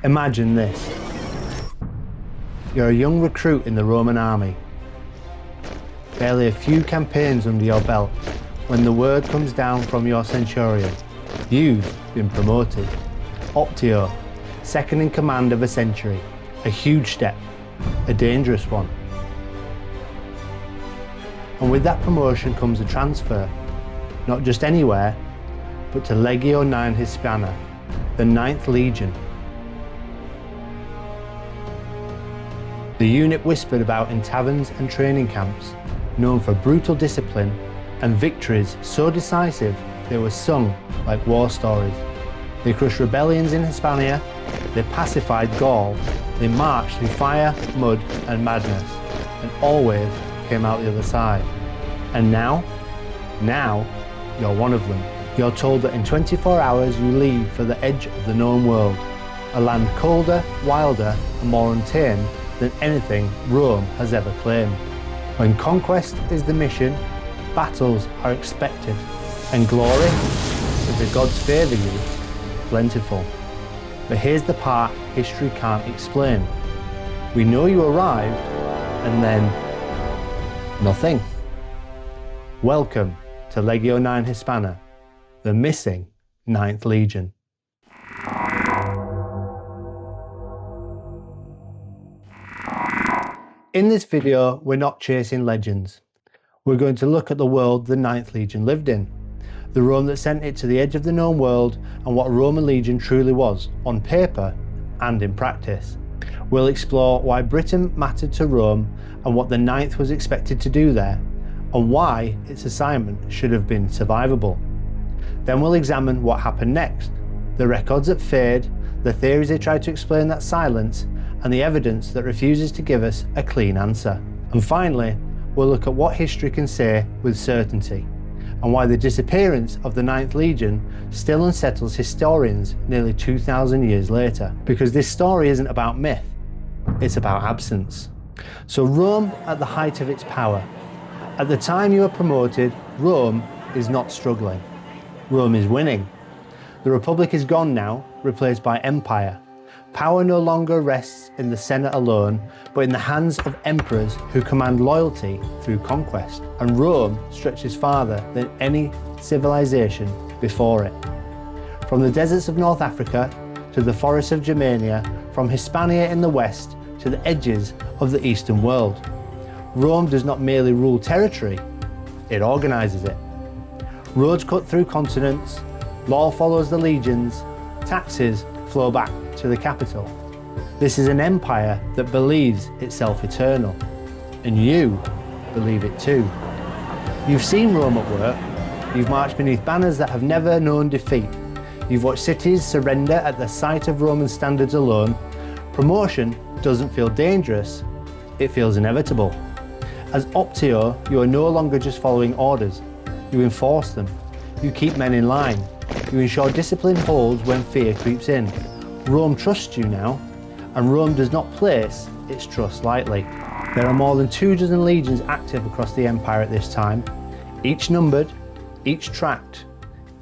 Imagine this. You're a young recruit in the Roman army. Barely a few campaigns under your belt when the word comes down from your centurion. You've been promoted. Optio, second in command of a century. A huge step, a dangerous one. And with that promotion comes a transfer, not just anywhere, but to Legio IX Hispana, the 9th Legion. The unit whispered about in taverns and training camps, known for brutal discipline and victories so decisive they were sung like war stories. They crushed rebellions in Hispania, they pacified Gaul, they marched through fire, mud and madness, and always came out the other side. And now you're one of them. You're told that in 24 hours you leave for the edge of the known world, a land colder, wilder and more untamed than anything Rome has ever claimed. When conquest is the mission, battles are expected, and glory, if the gods favour you, plentiful. But here's the part history can't explain. We know you arrived, and then nothing. Welcome to Legio IX Hispana, the missing 9th Legion. In this video, we're not chasing legends. We're going to look at the world the 9th Legion lived in, the Rome that sent it to the edge of the known world, and what a Roman legion truly was, on paper and in practice. We'll explore why Britain mattered to Rome and what the 9th was expected to do there, and why its assignment should have been survivable. Then we'll examine what happened next, the records that fade, the theories they tried to explain that silence, and the evidence that refuses to give us a clean answer. And finally, we'll look at what history can say with certainty, and why the disappearance of the 9th Legion still unsettles historians nearly 2,000 years later. Because this story isn't about myth, it's about absence. So Rome at the height of its power. At the time you are promoted, Rome is not struggling. Rome is winning. The Republic is gone now, replaced by Empire. Power no longer rests in the Senate alone, but in the hands of emperors who command loyalty through conquest. And Rome stretches farther than any civilization before it. From the deserts of North Africa to the forests of Germania, from Hispania in the west to the edges of the Eastern world. Rome does not merely rule territory, it organises it. Roads cut through continents, law follows the legions, taxes flow back to the capital. This is an empire that believes itself eternal, and you believe it too. You've seen Rome at work, you've marched beneath banners that have never known defeat, you've watched cities surrender at the sight of Roman standards alone. Promotion doesn't feel dangerous, it feels inevitable. As Optio, you are no longer just following orders, you enforce them, you keep men in line, you ensure discipline holds when fear creeps in. Rome trusts you now, and Rome does not place its trust lightly. There are more than 24 legions active across the empire at this time, each numbered, each tracked,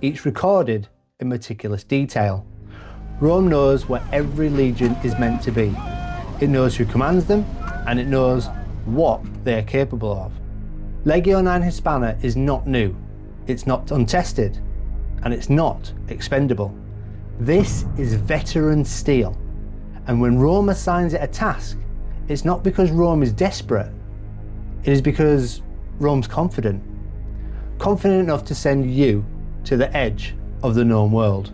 each recorded in meticulous detail. Rome knows where every legion is meant to be. It knows who commands them, and it knows what they are capable of. Legio IX Hispana is not new, it's not untested, and it's not expendable. This is veteran steel, and when Rome assigns it a task, it's not because Rome is desperate, it is because Rome's confident. Confident enough to send you to the edge of the known world.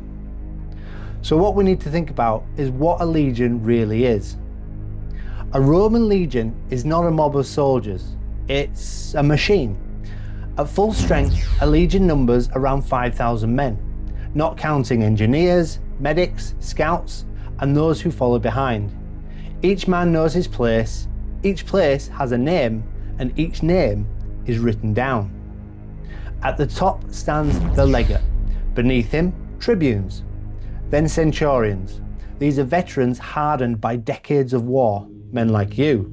So what we need to think about is what a legion really is. A Roman legion is not a mob of soldiers, it's a machine. At full strength, a legion numbers around 5,000 men, not counting engineers, medics, scouts, and those who follow behind. Each man knows his place, each place has a name, and each name is written down. At the top stands the legate, beneath him, tribunes, then centurions. These are veterans hardened by decades of war, men like you.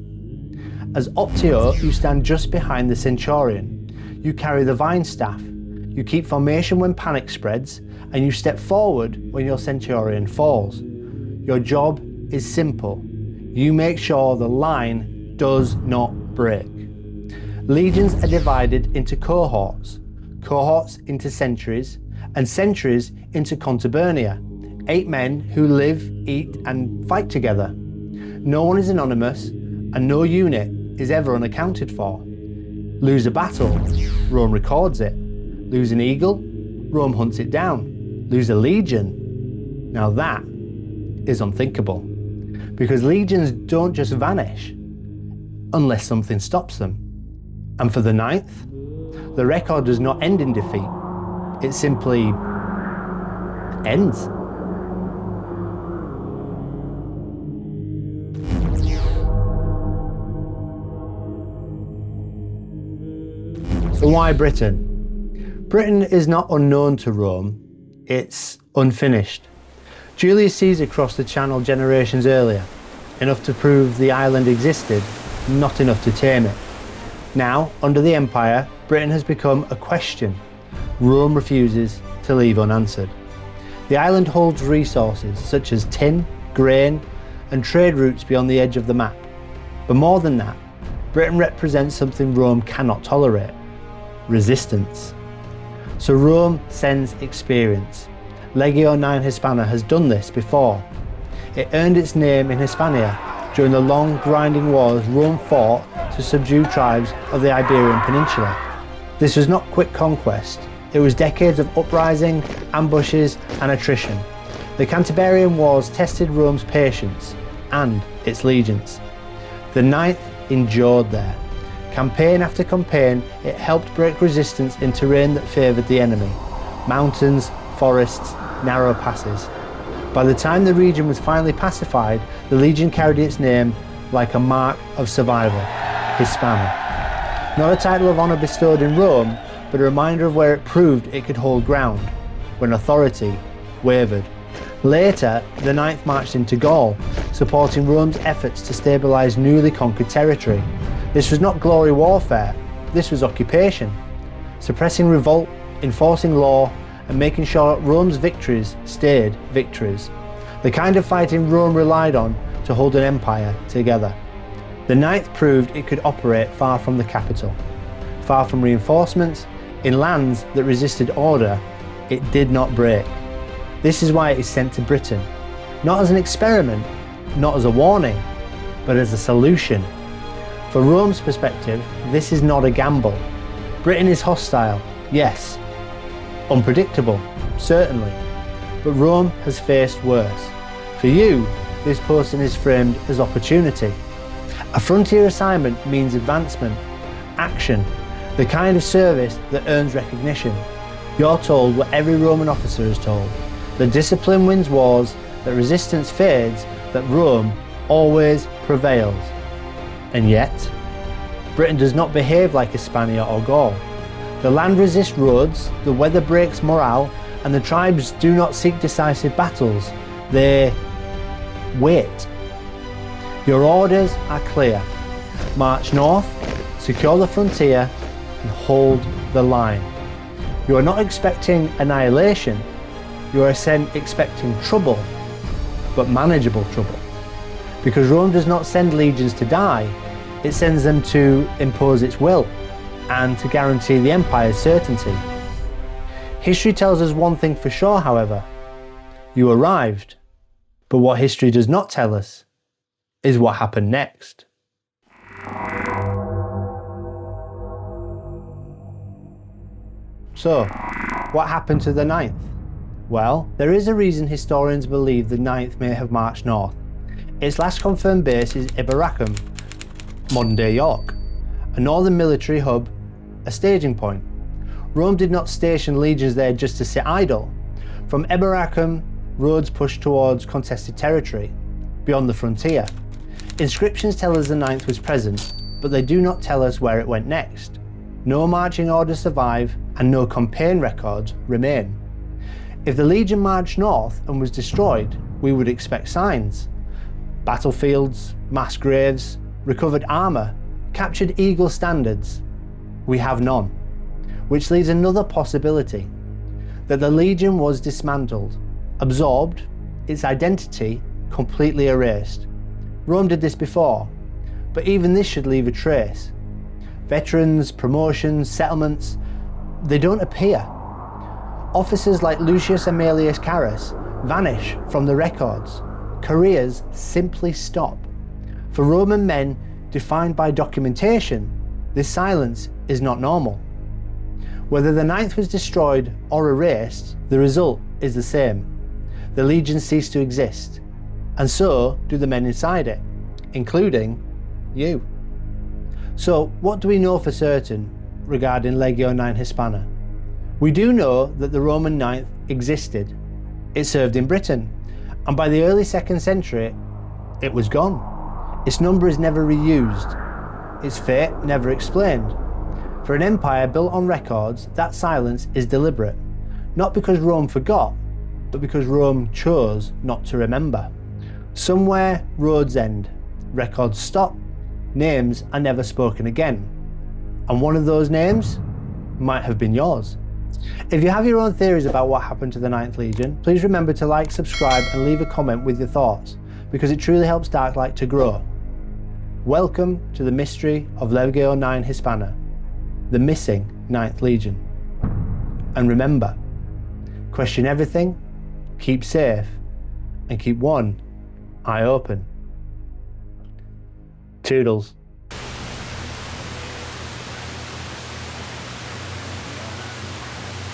As Optio, you stand just behind the centurion. You carry the vine staff, you keep formation when panic spreads, and you step forward when your centurion falls. Your job is simple. You make sure the line does not break. Legions are divided into cohorts, cohorts into centuries, and centuries into contubernia, 8 men who live, eat, and fight together. No one is anonymous, and no unit is ever unaccounted for. Lose a battle, Rome records it. Lose an eagle, Rome hunts it down. Lose a legion, now that is unthinkable. Because legions don't just vanish, unless something stops them. And for the ninth, the record does not end in defeat. It simply ends. So why Britain? Britain is not unknown to Rome, it's unfinished. Julius Caesar crossed the Channel generations earlier, enough to prove the island existed, not enough to tame it. Now, under the Empire, Britain has become a question Rome refuses to leave unanswered. The island holds resources such as tin, grain, and trade routes beyond the edge of the map. But more than that, Britain represents something Rome cannot tolerate: resistance. So Rome sends experience. Legio IX Hispana has done this before. It earned its name in Hispania during the long, grinding wars Rome fought to subdue tribes of the Iberian Peninsula. This was not quick conquest, it was decades of uprising, ambushes, and attrition. The Cantabrian Wars tested Rome's patience and its legions. The Ninth endured there. Campaign after campaign, it helped break resistance in terrain that favoured the enemy: mountains, forests, narrow passes. By the time the region was finally pacified, the legion carried its name like a mark of survival: Hispana. Not a title of honour bestowed in Rome, but a reminder of where it proved it could hold ground, when authority wavered. Later, the Ninth marched into Gaul, supporting Rome's efforts to stabilise newly conquered territory. This was not glory warfare, this was occupation, suppressing revolt, enforcing law, and making sure Rome's victories stayed victories. The kind of fighting Rome relied on to hold an empire together. The Ninth proved it could operate far from the capital, far from reinforcements, in lands that resisted order. It did not break. This is why it is sent to Britain, not as an experiment, not as a warning, but as a solution. For Rome's perspective, this is not a gamble. Britain is hostile, yes. Unpredictable, certainly. But Rome has faced worse. For you, this posting is framed as opportunity. A frontier assignment means advancement, action, the kind of service that earns recognition. You're told what every Roman officer is told: that discipline wins wars, that resistance fades, that Rome always prevails. And yet, Britain does not behave like Hispania or Gaul. The land resists roads, the weather breaks morale, and the tribes do not seek decisive battles. They wait. Your orders are clear. March north, secure the frontier, and hold the line. You are not expecting annihilation, you are expecting trouble, but manageable trouble. Because Rome does not send legions to die, it sends them to impose its will and to guarantee the empire's certainty. History tells us one thing for sure, however: you arrived. But what history does not tell us is what happened next. So, what happened to the Ninth? Well, there is a reason historians believe the Ninth may have marched north. Its last confirmed base is Eboracum, modern-day York, a northern military hub, a staging point. Rome did not station legions there just to sit idle. From Eboracum, roads pushed towards contested territory, beyond the frontier. Inscriptions tell us the Ninth was present, but they do not tell us where it went next. No marching orders survive, and no campaign records remain. If the legion marched north and was destroyed, we would expect signs: battlefields, mass graves, recovered armour, captured eagle standards. We have none, which leaves another possibility: that the legion was dismantled, absorbed, its identity completely erased. Rome did this before, but even this should leave a trace. Veterans, promotions, settlements, they don't appear. Officers like Lucius Aemilius Carus vanish from the records. Careers simply stop. For Roman men defined by documentation, this silence is not normal. Whether the ninth was destroyed or erased, the result is the same. The legion ceased to exist, and so do the men inside it, including you. So what do we know for certain regarding Legio IX Hispana? We do know that the Roman ninth existed. It served in Britain, and by the early 2nd century, it was gone. Its number is never reused, its fate never explained. For an empire built on records, that silence is deliberate, not because Rome forgot, but because Rome chose not to remember. Somewhere roads end, records stop, names are never spoken again. And one of those names might have been yours. If you have your own theories about what happened to the 9th Legion, please remember to like, subscribe and leave a comment with your thoughts, because it truly helps DarkLight to grow. Welcome to the mystery of Legio IX Hispana, the missing 9th Legion. And remember, question everything, keep safe, and keep one eye open. Toodles.